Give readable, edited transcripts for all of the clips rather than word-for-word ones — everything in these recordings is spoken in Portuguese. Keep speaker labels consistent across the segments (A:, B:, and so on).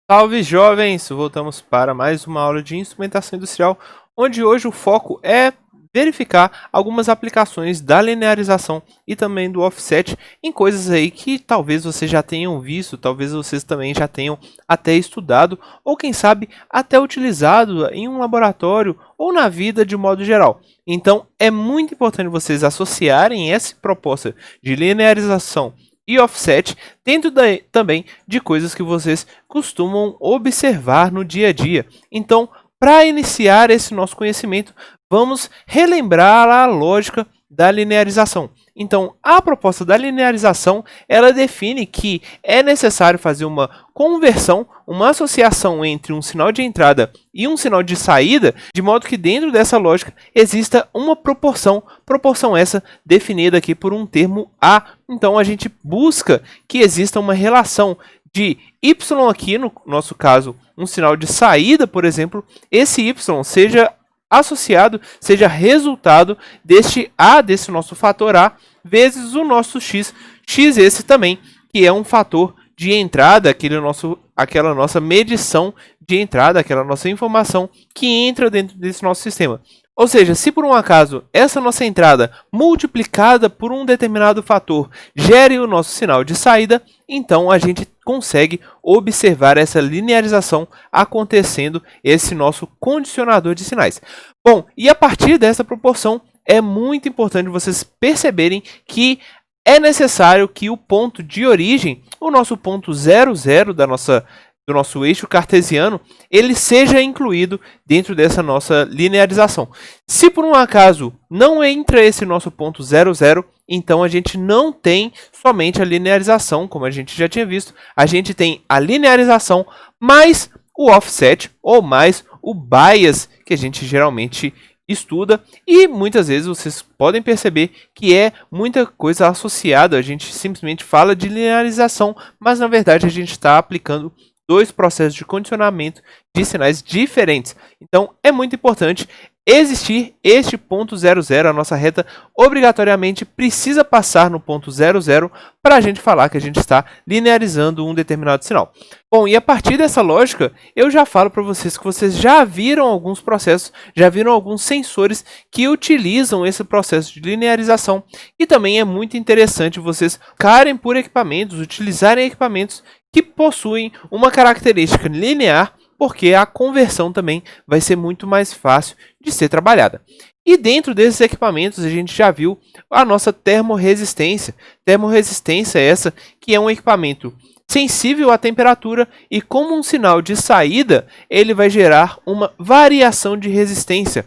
A: Salve jovens! Voltamos para mais uma aula de instrumentação industrial, onde hoje o foco é verificar algumas aplicações da linearização e também do offset em coisas aí que talvez vocês já tenham visto, talvez vocês também já tenham até estudado, ou quem sabe até utilizado em um laboratório ou na vida de modo geral. Então é muito importante vocês associarem essa proposta de linearização e offset dentro também de coisas que vocês costumam observar no dia a dia. Então, para iniciar esse nosso conhecimento, vamos relembrar a lógica da linearização. Então, a proposta da linearização, ela define que é necessário fazer uma conversão, uma associação entre um sinal de entrada e um sinal de saída, de modo que dentro dessa lógica exista uma proporção essa definida aqui por um termo A. Então, a gente busca que exista uma relação de y aqui, no nosso caso, um sinal de saída, por exemplo, esse y seja associado, seja resultado deste A, desse nosso fator A, vezes o nosso x esse também, que é um fator de entrada, aquela nossa medição de entrada, aquela nossa informação que entra dentro desse nosso sistema. Ou seja, se por um acaso essa nossa entrada multiplicada por um determinado fator gere o nosso sinal de saída, então a gente consegue observar essa linearização acontecendo, esse nosso condicionador de sinais. Bom, e a partir dessa proporção é muito importante vocês perceberem que é necessário que o ponto de origem, o nosso ponto 00 do nosso eixo cartesiano, ele seja incluído dentro dessa nossa linearização. Se por um acaso não entra esse nosso ponto 00, então a gente não tem somente a linearização, como a gente já tinha visto, a gente tem a linearização mais o offset ou mais o bias que a gente geralmente estuda, e muitas vezes vocês podem perceber que é muita coisa associada, a gente simplesmente fala de linearização, mas na verdade a gente está aplicando dois processos de condicionamento de sinais diferentes. Então é muito importante existir este ponto 00, a nossa reta obrigatoriamente precisa passar no ponto 00 para a gente falar que a gente está linearizando um determinado sinal. Bom, e a partir dessa lógica, eu já falo para vocês que vocês já viram alguns processos, já viram alguns sensores que utilizam esse processo de linearização, e também é muito interessante vocês ficarem por equipamentos, utilizarem equipamentos que possuem uma característica linear, porque a conversão também vai ser muito mais fácil de ser trabalhada. E dentro desses equipamentos a gente já viu a nossa termorresistência. Termorresistência é essa que é um equipamento sensível à temperatura e como um sinal de saída, ele vai gerar uma variação de resistência,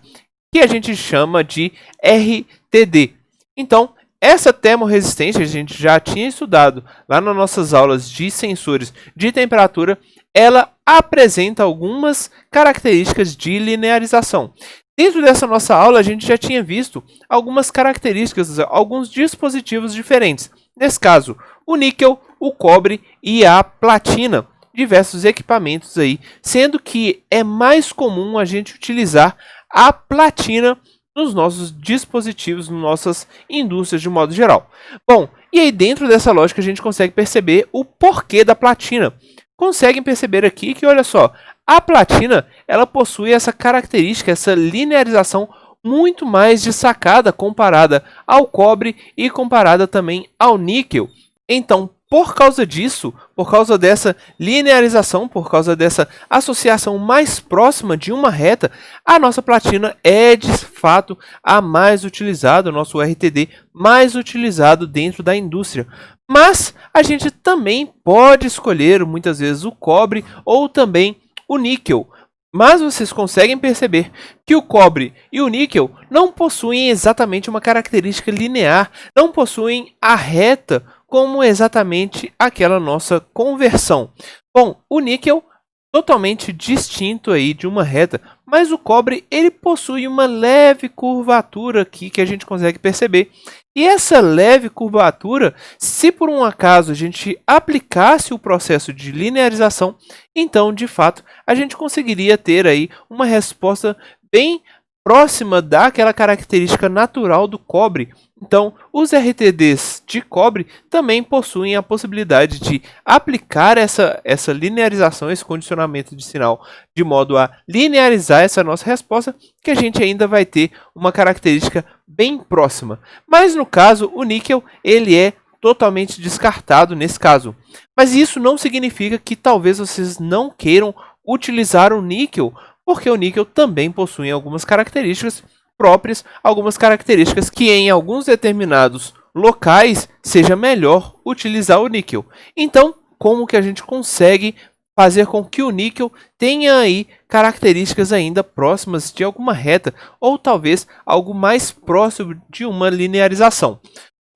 A: que a gente chama de RTD. Então, essa termorresistência a gente já tinha estudado lá nas nossas aulas de sensores de temperatura, ela apresenta algumas características de linearização. Dentro dessa nossa aula a gente já tinha visto algumas características, alguns dispositivos diferentes. Nesse caso, o níquel, o cobre e a platina, diversos equipamentos aí, sendo que é mais comum a gente utilizar a platina nos nossos dispositivos, nas nossas indústrias de modo geral. Bom, e aí dentro dessa lógica a gente consegue perceber o porquê da platina. Conseguem perceber aqui que, olha só, a platina ela possui essa característica, essa linearização muito mais destacada comparada ao cobre e comparada também ao níquel. Então, por causa disso, por causa dessa linearização, por causa dessa associação mais próxima de uma reta, a nossa platina é de fato a mais utilizada, o nosso RTD mais utilizado dentro da indústria. Mas a gente também pode escolher muitas vezes o cobre ou também o níquel. Mas vocês conseguem perceber que o cobre e o níquel não possuem exatamente uma característica linear, não possuem a reta como exatamente aquela nossa conversão. Bom, o níquel totalmente distinto aí de uma reta, mas o cobre ele possui uma leve curvatura aqui que a gente consegue perceber. E essa leve curvatura, se por um acaso a gente aplicasse o processo de linearização, então de fato a gente conseguiria ter aí uma resposta bem próxima daquela característica natural do cobre. Então, os RTDs de cobre também possuem a possibilidade de aplicar essa linearização, esse condicionamento de sinal, de modo a linearizar essa nossa resposta, que a gente ainda vai ter uma característica bem próxima. Mas no caso, o níquel, ele é totalmente descartado nesse caso. Mas isso não significa que talvez vocês não queiram utilizar o níquel, porque o níquel também possui algumas características próprias, algumas características que em alguns determinados locais seja melhor utilizar o níquel. Então, como que a gente consegue fazer com que o níquel tenha aí características ainda próximas de alguma reta, ou talvez algo mais próximo de uma linearização?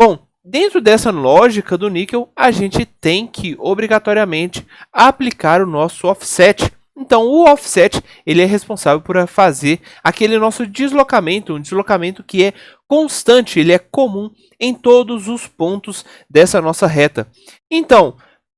A: Bom, dentro dessa lógica do níquel, a gente tem que obrigatoriamente aplicar o nosso offset. Então, o offset, ele é responsável por fazer aquele nosso deslocamento, um deslocamento que é constante, ele é comum em todos os pontos dessa nossa reta. Então,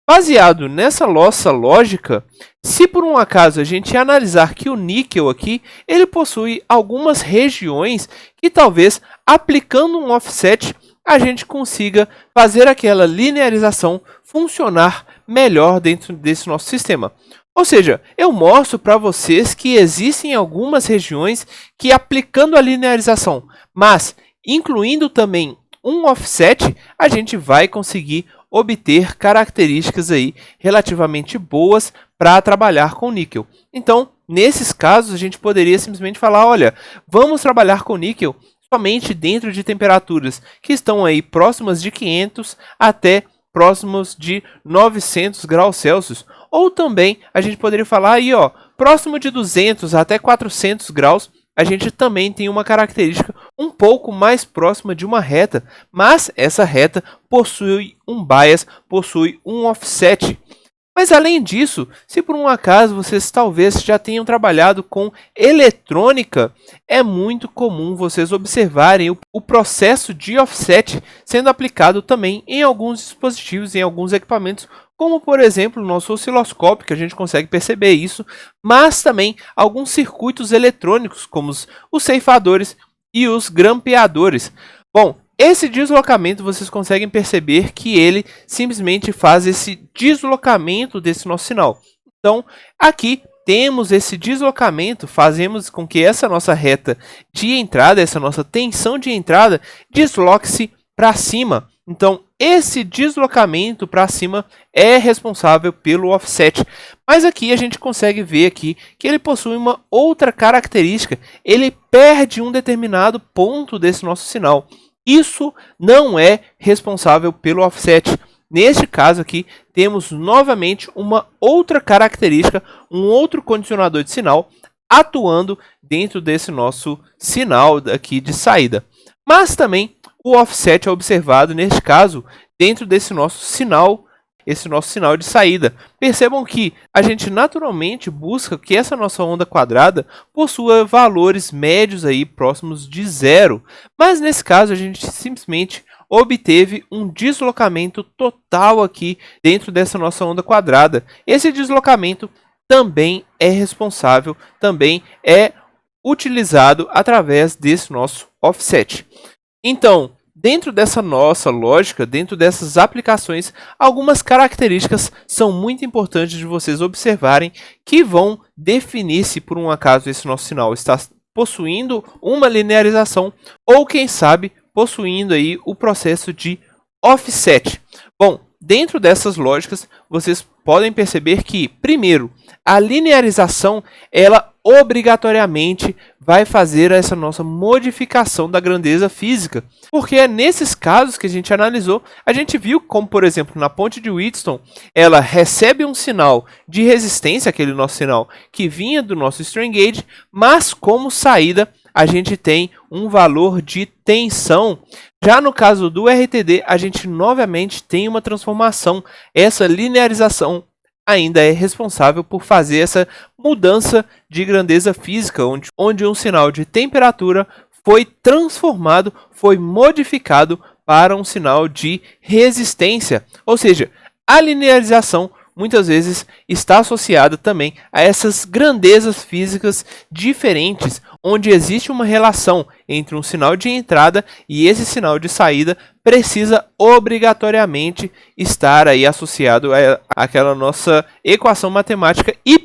A: baseado nessa nossa lógica, se por um acaso a gente analisar que o níquel aqui, ele possui algumas regiões que talvez aplicando um offset, a gente consiga fazer aquela linearização funcionar melhor dentro desse nosso sistema. Ou seja, eu mostro para vocês que existem algumas regiões que aplicando a linearização, mas incluindo também um offset, a gente vai conseguir obter características aí relativamente boas para trabalhar com níquel. Então, nesses casos, a gente poderia simplesmente falar, olha, vamos trabalhar com níquel somente dentro de temperaturas que estão aí próximas de 500 até próximos de 900 graus Celsius. Ou também a gente poderia falar aí, ó, próximo de 200 até 400 graus, a gente também tem uma característica um pouco mais próxima de uma reta, mas essa reta possui um bias, possui um offset. Mas além disso, se por um acaso vocês talvez já tenham trabalhado com eletrônica, é muito comum vocês observarem o processo de offset sendo aplicado também em alguns dispositivos, em alguns equipamentos, como por exemplo o nosso osciloscópio, que a gente consegue perceber isso, mas também alguns circuitos eletrônicos, como os ceifadores e os grampeadores. Bom, esse deslocamento vocês conseguem perceber que ele simplesmente faz esse deslocamento desse nosso sinal. Então, aqui temos esse deslocamento, fazemos com que essa nossa reta de entrada, essa nossa tensão de entrada, desloque-se para cima. Então, esse deslocamento para cima é responsável pelo offset. Mas aqui a gente consegue ver aqui que ele possui uma outra característica. Ele perde um determinado ponto desse nosso sinal. Isso não é responsável pelo offset. Neste caso aqui, temos novamente uma outra característica, um outro condicionador de sinal atuando dentro desse nosso sinal aqui de saída. Mas também o offset é observado, neste caso, dentro desse nosso sinal, esse nosso sinal de saída. Percebam que a gente naturalmente busca que essa nossa onda quadrada possua valores médios aí próximos de zero. Mas nesse caso a gente simplesmente obteve um deslocamento total aqui dentro dessa nossa onda quadrada. Esse deslocamento também é responsável, também é utilizado através desse nosso offset. Então, dentro dessa nossa lógica, dentro dessas aplicações, algumas características são muito importantes de vocês observarem que vão definir se por um acaso esse nosso sinal está possuindo uma linearização ou, quem sabe, possuindo aí o processo de offset. Bom, dentro dessas lógicas, vocês podem perceber que, primeiro, a linearização, ela obrigatoriamente vai fazer essa nossa modificação da grandeza física, porque é nesses casos que a gente analisou, a gente viu como, por exemplo, na ponte de Wheatstone, ela recebe um sinal de resistência, aquele nosso sinal que vinha do nosso strain gauge, mas como saída a gente tem um valor de tensão. Já no caso do RTD, a gente novamente tem uma transformação, essa linearização ainda é responsável por fazer essa mudança de grandeza física, onde um sinal de temperatura foi transformado, foi modificado para um sinal de resistência. Ou seja, a linearização muitas vezes está associada também a essas grandezas físicas diferentes, onde existe uma relação entre um sinal de entrada e esse sinal de saída precisa obrigatoriamente estar aí associado àquela nossa equação matemática y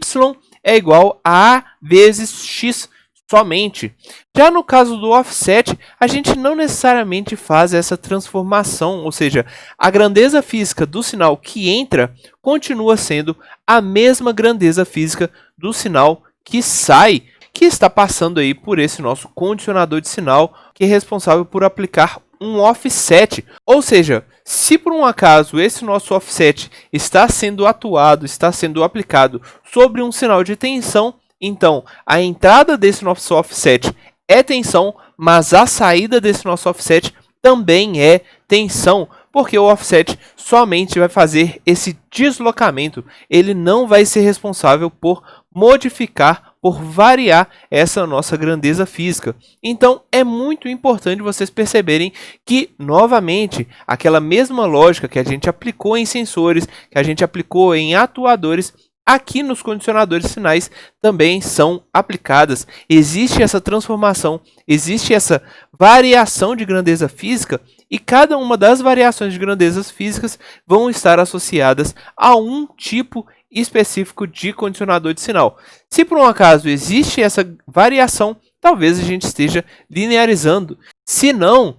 A: é igual a A vezes x somente. Já no caso do offset, a gente não necessariamente faz essa transformação, ou seja, a grandeza física do sinal que entra continua sendo a mesma grandeza física do sinal que sai, que está passando aí por esse nosso condicionador de sinal, que é responsável por aplicar um offset. Ou seja, se por um acaso esse nosso offset está sendo atuado, está sendo aplicado sobre um sinal de tensão, então a entrada desse nosso offset é tensão, mas a saída desse nosso offset também é tensão, porque o offset somente vai fazer esse deslocamento, ele não vai ser responsável por modificar, por variar essa nossa grandeza física. Então é muito importante vocês perceberem que, novamente, aquela mesma lógica que a gente aplicou em sensores, que a gente aplicou em atuadores, aqui nos condicionadores de sinais também são aplicadas. Existe essa transformação, existe essa variação de grandeza física e cada uma das variações de grandezas físicas vão estar associadas a um tipo específico de condicionador de sinal. Se por um acaso existe essa variação, talvez a gente esteja linearizando. Se não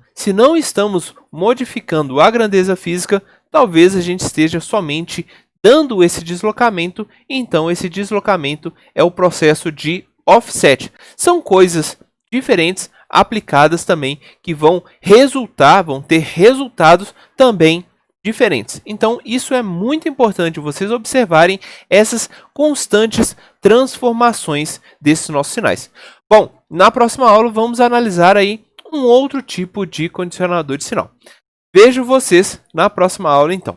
A: estamos modificando a grandeza física, talvez a gente esteja somente dando esse deslocamento, então esse deslocamento é o processo de offset. São coisas diferentes aplicadas também que vão ter resultados também diferentes. Então isso é muito importante vocês observarem essas constantes transformações desses nossos sinais. Bom, na próxima aula vamos analisar aí um outro tipo de condicionador de sinal. Vejo vocês na próxima aula então.